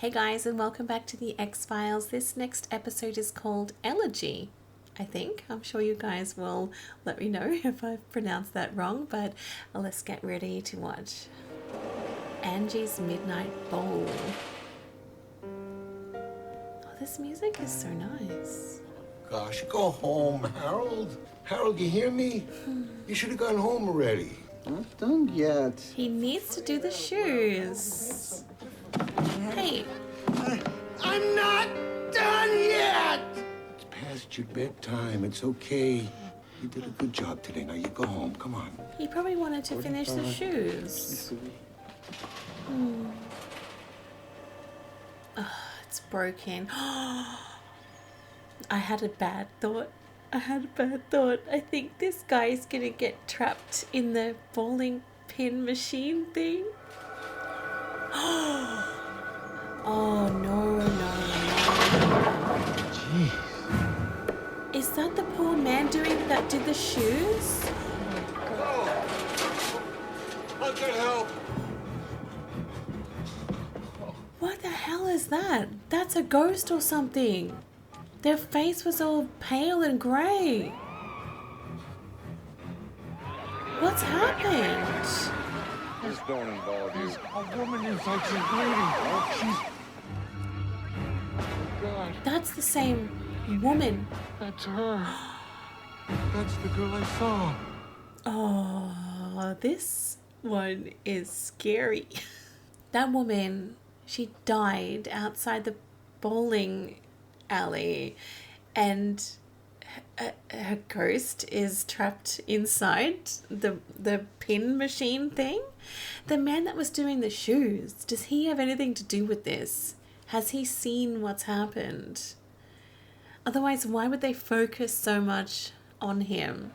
Hey guys, and welcome back to the X-Files. This next episode is called Elegy, I think. I'm sure you guys will let me know if I've pronounced that wrong, but let's get ready to watch. Angie's Midnight Bowl. Oh, this music is so nice. Gosh, go home, Harold. Harold, you hear me? You should have gone home already. I'm not done yet. He needs to do the shoes. Hey. I'm not done yet! It's past your bedtime. It's okay. You did a good job today. Now you go home. Come on. He probably wanted to finish the shoes. Oh, it's broken. I had a bad thought. I think this guy is gonna get trapped in the bowling pin machine thing. Oh, no. Jeez. Is that the poor man that did the shoes? I'll get help. What the hell is that? That's a ghost or something. Their face was all pale and grey. What's happened? This don't involve you. A woman inside, she's bleeding. She's... God, That's the same woman. that's her. That's the girl I saw. Oh, this one is scary. That woman, she died outside the bowling alley, and her ghost is trapped inside the pin machine thing. The man that was doing the shoes, does he have anything to do with this? Has he seen what's happened? Otherwise, why would they focus so much on him?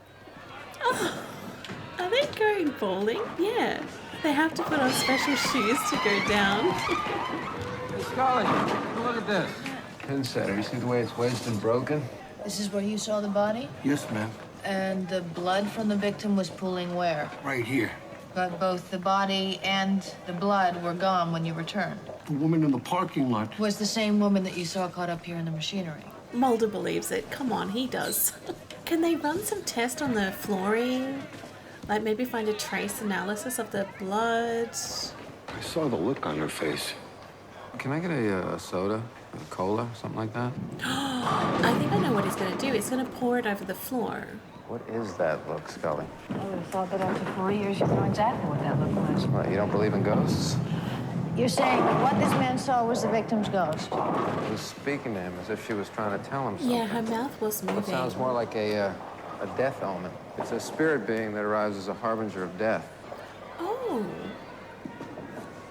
Oh, are they going bowling? Yeah. They have to put on special shoes to go down. Hey, Scully, look at this. Pin setter. You see the way it's wedged and broken? This is where you saw the body? Yes, ma'am. And the blood from the victim was pooling where? Right here. But both the body and the blood were gone when you returned. The woman in the parking lot. Was the same woman that you saw caught up here in the machinery. Mulder believes it. Come on, he does. Can they run some tests on the flooring? Like maybe find a trace analysis of the blood? I saw the look on her face. Can I get a soda? A cola? Something like that? I think I know what he's going to do. He's going to pour it over the floor. What is that look, Scully? I would have thought that after 4 years, you'd know exactly what that look was. What, you don't believe in ghosts? You're saying what this man saw was the victim's ghost? She was speaking to him as if she was trying to tell him something. Yeah, her mouth was moving. It sounds more like a death omen. It's a spirit being that arrives as a harbinger of death. Oh.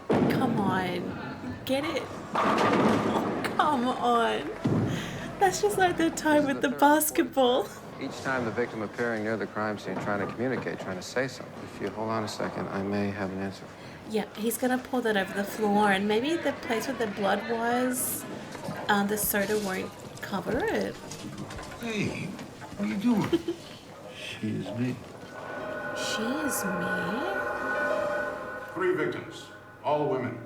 Come on. Get it? Oh, come on. That's just like the time with the basketball. Each time the victim appearing near the crime scene trying to communicate, trying to say something. If you hold on a second, I may have an answer. Yeah, he's going to pour that over the floor, and maybe the place where the blood was, the soda won't cover it. Hey, what are you doing? She is me. She is me? 3 victims, all women,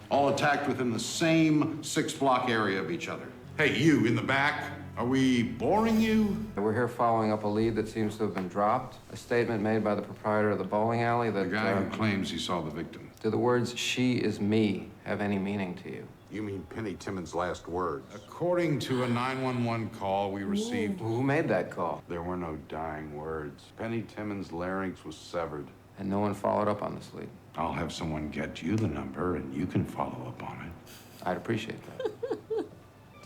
all attacked within the same 6-block area of each other. Hey, you in the back, are we boring you? We're here following up a lead that seems to have been dropped. A statement made by the proprietor of the bowling alley that... The guy who claims he saw the victim. Do the words, "she is me," have any meaning to you? You mean Penny Timmons' last words? According to a 911 call we received, Who made that call? there were no dying words. Penny Timmons' larynx was severed. And no one followed up on this lead. I'll have someone get you the number and you can follow up on it. I'd appreciate that.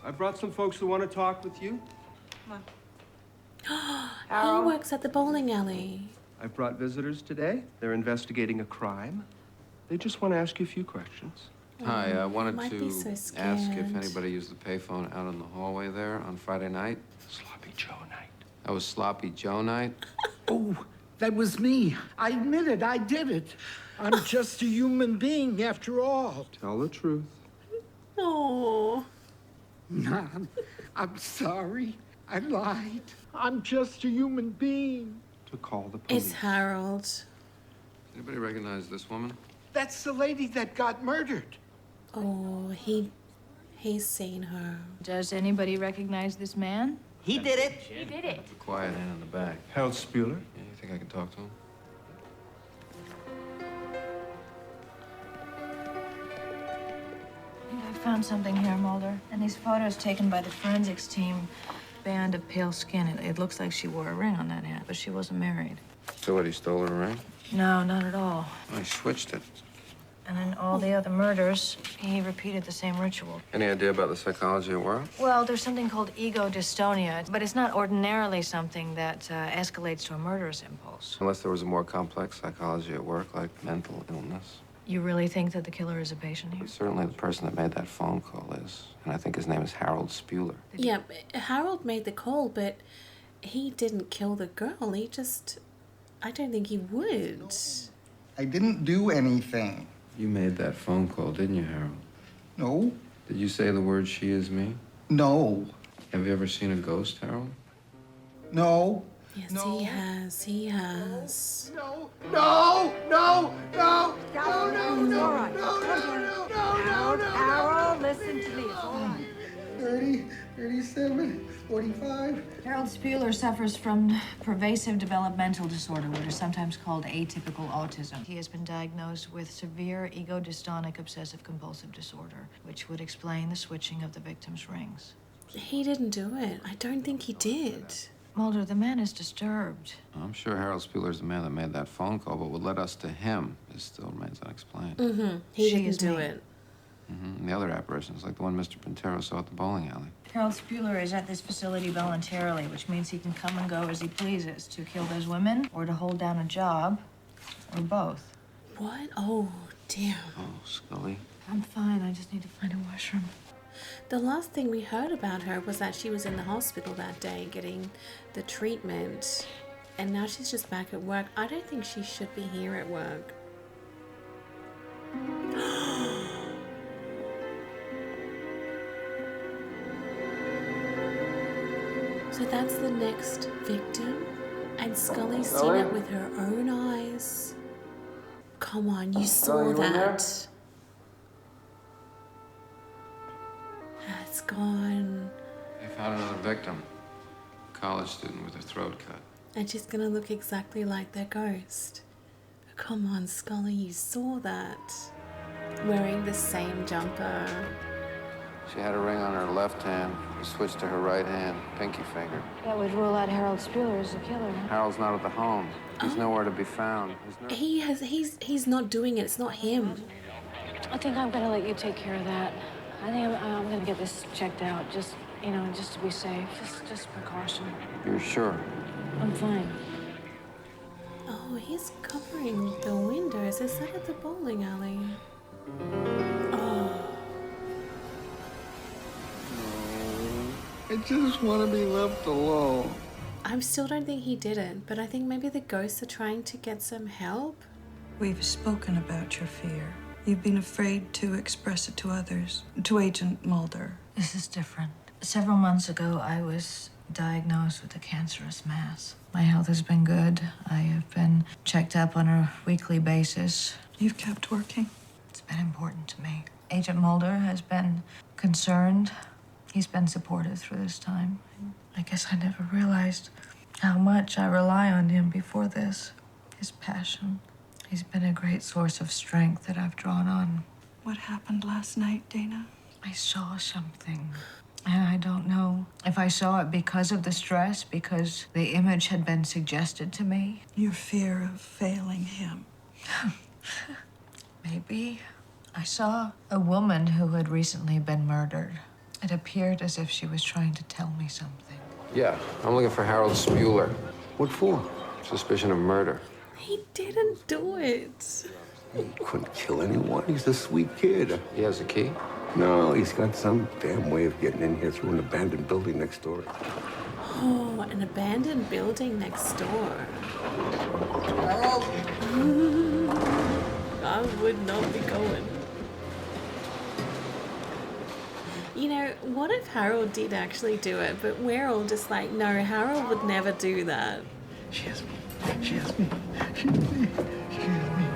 I brought some folks who want to talk with you. He works at the bowling alley. I've brought visitors today. They're investigating a crime. They just want to ask you a few questions. Hi, I wanted might to be so ask scared. if anybody used the payphone out in the hallway there on Friday night. Sloppy Joe night. That was Sloppy Joe night. Oh, that was me. I admit it. I did it. I'm just a human being after all. Tell the truth. Oh. Mom, I'm sorry. I lied. I'm just a human being. To call the police. It's Harold. Anybody recognize this woman? That's the lady that got murdered. Oh, he He's seen her. Does anybody recognize this man? He did it. He did it. The quiet end in the back. Harold Spuler? Yeah, you think I can talk to him? I think I found something here, Mulder. And these photos taken by the forensics team. Band of pale skin. It looks like she wore a ring on that hand, but she wasn't married. So what, he stole her ring? No, not at all. Oh, he switched it. And in all the other murders, he repeated the same ritual. Any idea about the psychology at work? Well, there's something called ego dystonia, but it's not ordinarily something that escalates to a murderous impulse. Unless there was a more complex psychology at work, like mental illness. You really think that the killer is a patient here? Certainly the person that made that phone call is. And I think his name is Harold Spuler. Yeah, Harold made the call, but he didn't kill the girl. He just... I don't think he would. I didn't do anything. You made that phone call, didn't you, Harold? No. Did you say the word "she is me"? No. Have you ever seen a ghost, Harold? No. Yes, No. he has. He has. No. No. No. No. No, no, no, all right. Harold, listen to me. It's all right. 30, 37, 45. Harold Spuler suffers from pervasive developmental disorder, which is sometimes called atypical autism. He has been diagnosed with severe ego-dystonic obsessive-compulsive disorder, which would explain the switching of the victim's rings. He didn't do it. I don't think he did. Mulder, the man is disturbed. I'm sure Harold Spuler's the man that made that phone call, but what led us to him still remains unexplained. He She didn't is do me. it. And the other apparitions, like the one Mr. Pintero saw at the bowling alley. Harold Spuler is at this facility voluntarily, which means he can come and go as he pleases to kill those women or to hold down a job, or both. What? Oh, damn. Oh, Scully. I'm fine. I just need to find a washroom. The last thing we heard about her was that she was in the hospital that day getting the treatment. And now she's just back at work. I don't think she should be here at work. So that's the next victim, and Scully's seen it with her own eyes. Come on, you saw that. It's gone. They found another victim. A college student with her throat cut. And she's gonna look exactly like their ghost. Come on, Scully, you saw that. Wearing the same jumper. She had a ring on her left hand. It switched to her right hand, pinky finger. That would rule out Harold Spuler as the killer. Harold's not at the home. He's nowhere to be found. He's not doing it. It's not him. I think I'm gonna let you take care of that. I think I'm gonna get this checked out, just to be safe, just precaution. You're sure? I'm fine. Oh, he's covering the windows. Is that at the bowling alley? Oh. I just want to be left alone. I still don't think he did it, but I think maybe the ghosts are trying to get some help. We've spoken about your fear. You've been afraid to express it to others, to Agent Mulder. This is different. Several months ago, I was diagnosed with a cancerous mass. My health has been good. I have been checked up on a weekly basis. You've kept working. It's been important to me. Agent Mulder has been concerned. He's been supportive through this time. I guess I never realized how much I rely on him before this. His passion. He's been a great source of strength that I've drawn on. What happened last night, Dana? I saw something. And I don't know if I saw it because of the stress, because the image had been suggested to me. Your fear of failing him. Maybe. I saw a woman who had recently been murdered. It appeared as if she was trying to tell me something. Yeah, I'm looking for Harold Spuler. What for? Suspicion of murder. He didn't do it. He couldn't kill anyone. He's a sweet kid. He has a key? No, he's got some damn way of getting in here through an abandoned building next door. Oh, an abandoned building next door. Harold? I would not be going. You know, what if Harold did actually do it, but we're all just like, no, Harold would never do that. She has me. She has me. She has me. She has me.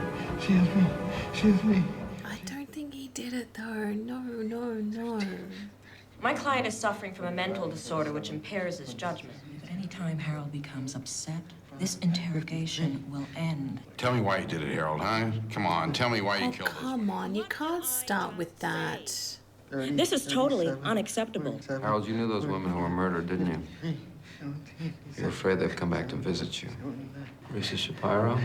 She has me. She has me. I don't think he did it though. No, no, no. My client is suffering from a mental disorder which impairs his judgment. But anytime Harold becomes upset, this interrogation will end. Tell me why you did it, Harold, huh? Come on, tell me why you killed us. Come on, you can't start with that. This is totally unacceptable. Harold, you knew those women who were murdered, didn't you? You're afraid they've come back to visit you. Risa Shapiro?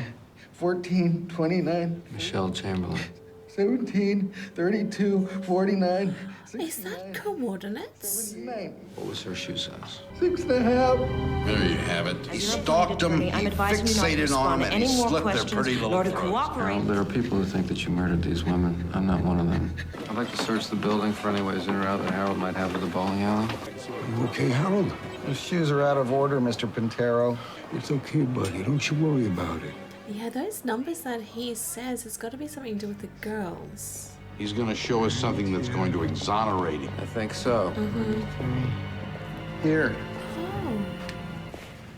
14, 29. Michelle Chamberlain. 17, 32, 49. Is that coordinates? 79. What was her shoe size? 6.5. There you have it. He As your stalked them, attorney, he I'm advising you not to fixated respond on to them, and he any more slit their questions, pretty little nor to throats. cooperate. Harold, there are people who think that you murdered these women. I'm not one of them. I'd like to search the building for any ways in or out that Harold might have with the bowling alley. You okay, Harold? The shoes are out of order, Mr. Pintero. It's okay, buddy. Don't you worry about it. Yeah, those numbers that he says, it's got to be something to do with the girls. He's gonna show us something that's going to exonerate him. I think so. Here. Oh,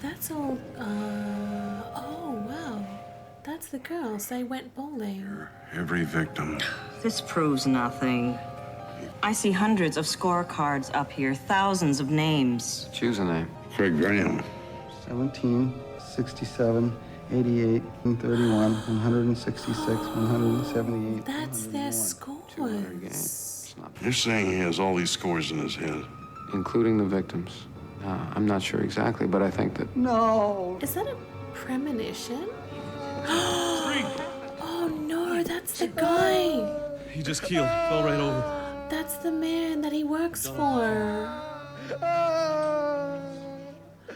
that's all. Oh, wow. That's the girls. They went bowling. Every victim. This proves nothing. I see hundreds of scorecards up here, thousands of names. Choose a name. Craig Graham. 17, 67, 88, 31, 166, 178. That's their 200 games. scores. It's not You're saying he has all these scores in his head? including the victims. I'm not sure exactly, but I think that... No. Is that a premonition? Oh no, that's the guy. He just keeled, fell right over. That's the man that he works for.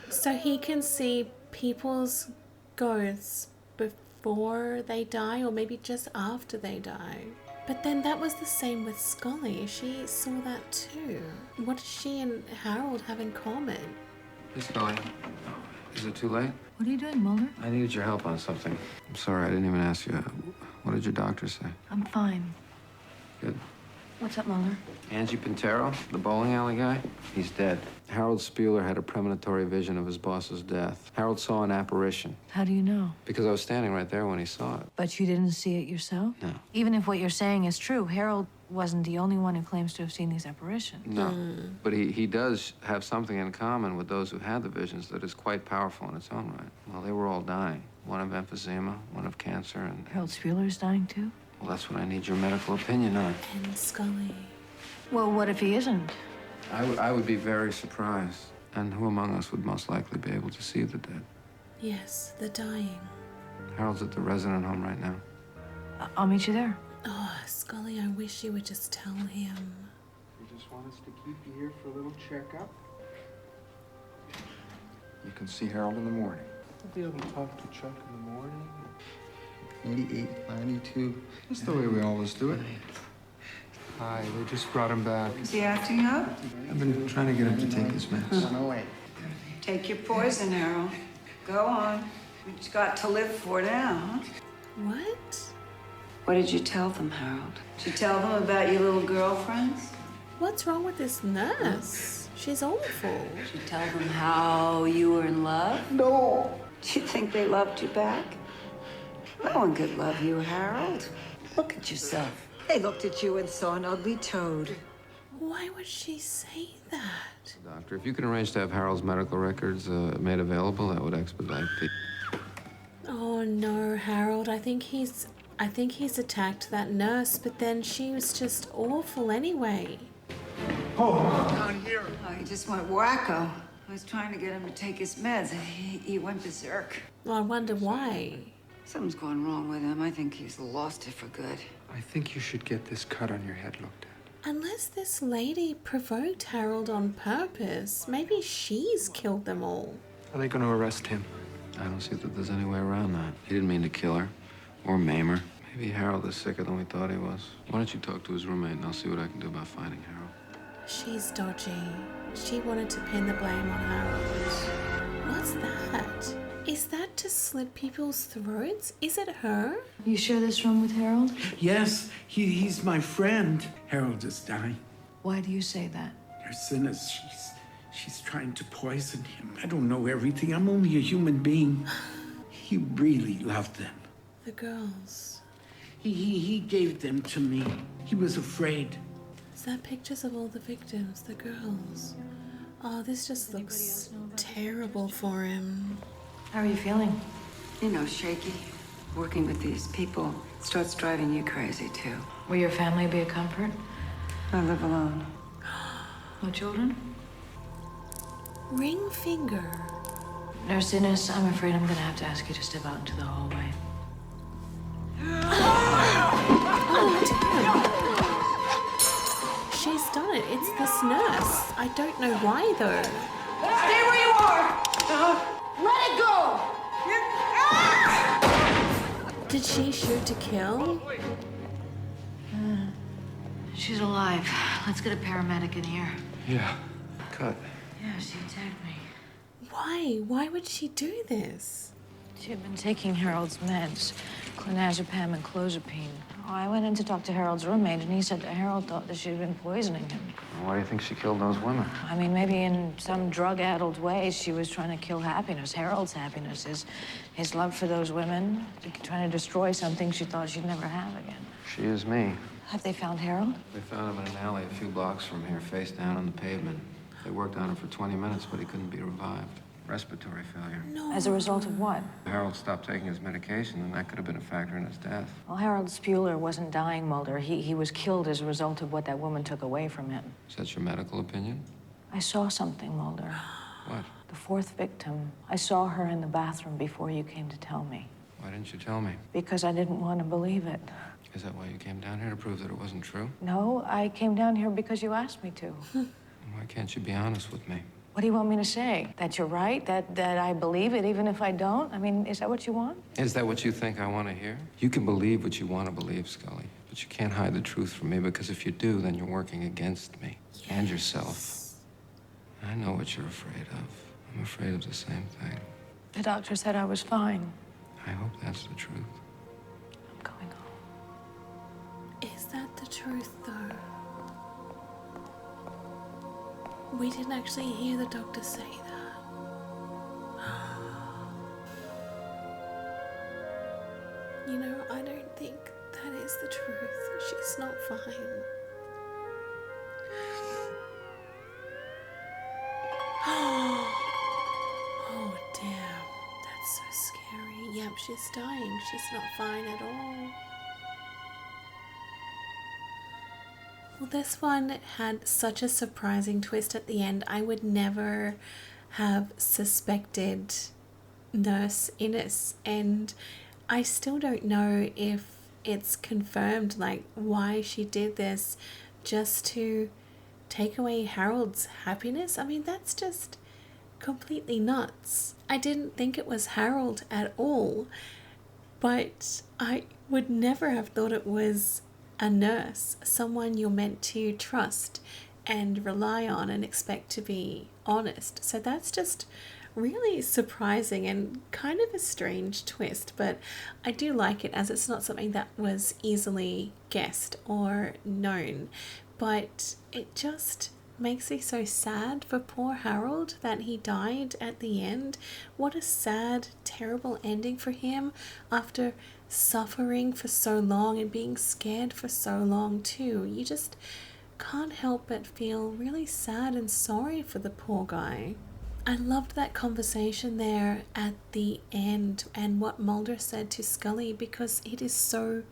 So he can see people's ghosts before they die, or maybe just after they die. But then that was the same with Scully. She saw that too. What does she and Harold have in common? Hey, Scully. Is it too late? What are you doing, Mulder? I needed your help on something. I'm sorry, I didn't even ask you. What did your doctor say? I'm fine. Good. What's up, Mulder? Angie Pintero, the bowling alley guy, he's dead. Harold Spieler had a premonitory vision of his boss's death. Harold saw an apparition. How do you know? Because I was standing right there when he saw it. But you didn't see it yourself? No. Even if what you're saying is true, Harold wasn't the only one who claims to have seen these apparitions. No. But he does have something in common with those who had the visions that is quite powerful in its own right. Well, they were all dying. One of emphysema, one of cancer, and... Harold Spieler's dying too? Well, that's what I need your medical opinion on. And Scully. Well, what if he isn't? I would be very surprised. And who among us would most likely be able to see the dead? Yes, the dying. Harold's at the resident home right now. I'll meet you there. Oh, Scully, I wish you would just tell him. You just want us to keep you here for a little checkup? You can see Harold in the morning. You'll be able to talk to Chuck in the morning. 88, 92. That's the way we always do it. Hi, they just brought him back. Is he acting up? I've been trying to get him to take his meds. No, wait. Take your poison, Harold. Go on. You've got to live for now, huh? What? What did you tell them, Harold? Did you tell them about your little girlfriends? What's wrong with this nurse? She's awful. Did you tell them how you were in love? No. Do you think they loved you back? No one could love you, Harold. Look at yourself. They looked at you and saw an ugly toad. Why would she say that? Doctor, if you can arrange to have Harold's medical records made available, that would expedite the... Oh no, Harold. I think he's attacked that nurse, but then she was just awful anyway. Down here. Oh, he just went wacko. I was trying to get him to take his meds. He went berserk. Well, I wonder why. Something's gone wrong with him. I think he's lost it for good. I think you should get this cut on your head looked at. Unless this lady provoked Harold on purpose, maybe she's killed them all. Are they going to arrest him? I don't see that there's any way around that. He didn't mean to kill her or maim her. Maybe Harold is sicker than we thought he was. Why don't you talk to his roommate and I'll see what I can do about finding Harold. She's dodgy. She wanted to pin the blame on Harold. What's that? Is that to slit people's throats? Is it her? You share this room with Harold? Yes, he's my friend. Harold is dying. Why do you say that? Her sin is she's trying to poison him. I don't know everything. I'm only a human being. He really loved them. The girls. He gave them to me. He was afraid. Is that pictures of all the victims, the girls? Oh, this just looks terrible for him. How are you feeling? You know, shaky. Working with these people starts driving you crazy, too. Will your family be a comfort? I live alone. No children? Ring finger. Nurse Innes, I'm afraid I'm gonna have to ask you to step out into the hallway. She's done it. It's this nurse. I don't know why, though. Stay where you are! Let it go! Did she shoot to kill? She's alive. Let's get a paramedic in here. Yeah. Cut. Yeah, she attacked me. Why? Why would she do this? She had been taking Harold's meds, clonazepam and clozapine. Oh, I went in to talk to Harold's roommate, and he said that Harold thought that she'd been poisoning him. Why do you think she killed those women? I mean, maybe in some drug-addled way, she was trying to kill happiness, Harold's happiness, his love for those women, trying to destroy something she thought she'd never have again. She is me. Have they found Harold? They found him in an alley a few blocks from here, face down on the pavement. They worked on him for 20 minutes, but he couldn't be revived. Respiratory failure. No. As a result of what? Harold stopped taking his medication, and that could have been a factor in his death. Well, Harold Spuler wasn't dying, Mulder. He was killed as a result of what that woman took away from him. Is that your medical opinion? I saw something, Mulder. What? The fourth victim. I saw her in the bathroom before you came to tell me. Why didn't you tell me? Because I didn't want to believe it. Is that why you came down here, to prove that it wasn't true? No, I came down here because you asked me to. Why can't you be honest with me? What do you want me to say? That you're right? That I believe it even if I don't? I mean, is that what you want? Is that what you think I want to hear? You can believe what you want to believe, Scully, but you can't hide the truth from me, because if you do, then you're working against me and yourself. I know what you're afraid of. I'm afraid of the same thing. The doctor said I was fine. I hope that's the truth. I'm going home. Is that the truth, though? We didn't actually hear the doctor say that. You know, I don't think that is the truth. She's not fine. Oh, damn. That's so scary. Yep, she's dying. She's not fine at all. Well, this one had such a surprising twist at the end. I would never have suspected Nurse Innes, and I still don't know if it's confirmed, like, why she did this, just to take away Harold's happiness. I mean, that's just completely nuts. I didn't think it was Harold at all, but I would never have thought it was a nurse, someone you're meant to trust and rely on and expect to be honest. So that's just really surprising and kind of a strange twist, but I do like it, as it's not something that was easily guessed or known. But it just makes me so sad for poor Harold that he died at the end. What a sad, terrible ending for him after suffering for so long and being scared for so long too. You just can't help but feel really sad and sorry for the poor guy. I loved that conversation there at the end and what Mulder said to Scully, because it is so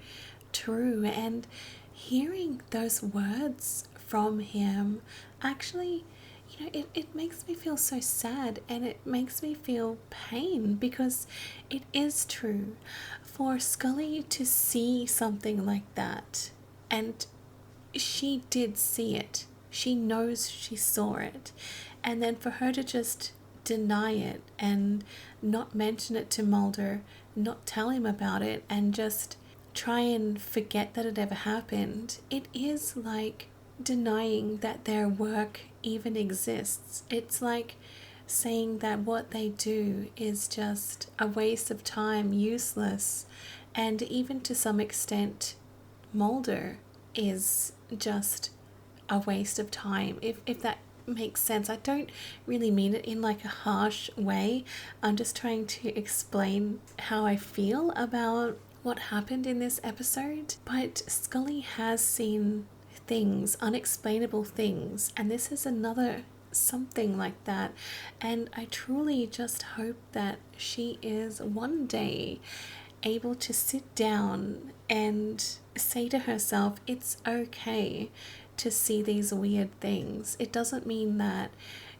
true, and hearing those words from him actually, you know, it makes me feel so sad, and it makes me feel pain, because it is true. For Scully to see something like that, and she did see it, she knows she saw it, and then for her to just deny it and not mention it to Mulder, not tell him about it, and just try and forget that it ever happened, it is like denying that their work even exists. It's like saying that what they do is just a waste of time, useless, and even to some extent Mulder is just a waste of time, if that makes sense. I don't really mean it in like a harsh way. I'm just trying to explain how I feel about what happened in this episode. But Scully has seen things, unexplainable things, and this is another something like that. And I truly just hope that she is one day able to sit down and say to herself, it's okay to see these weird things. It doesn't mean that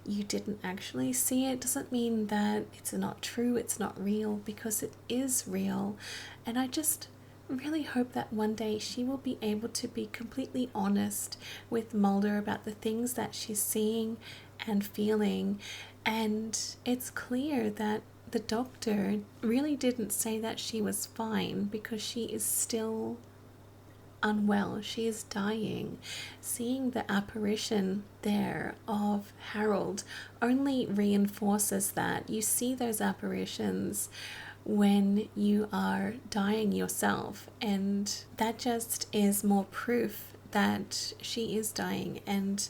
you didn't actually see it. It doesn't mean that it's not true, it's not real, because it is real. And I just really hope that one day she will be able to be completely honest with Mulder about the things that she's seeing and feeling. And it's clear that the doctor really didn't say that she was fine, because she is still unwell. She is dying. Seeing the apparition there of Harold only reinforces that. You see those apparitions when you are dying yourself, and that just is more proof that she is dying. And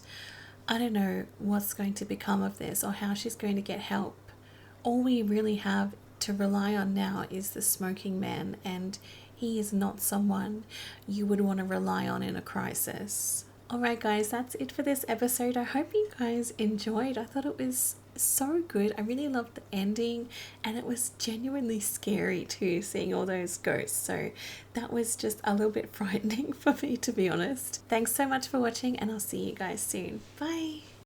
I don't know what's going to become of this or how she's going to get help. All we really have to rely on now is the smoking man, and he is not someone you would want to rely on in a crisis. Alright guys, that's it for this episode. I hope you guys enjoyed. I thought it was so good. I really loved the ending, and it was genuinely scary too, seeing all those ghosts. So that was just a little bit frightening for me, to be honest. Thanks so much for watching, and I'll see you guys soon. Bye!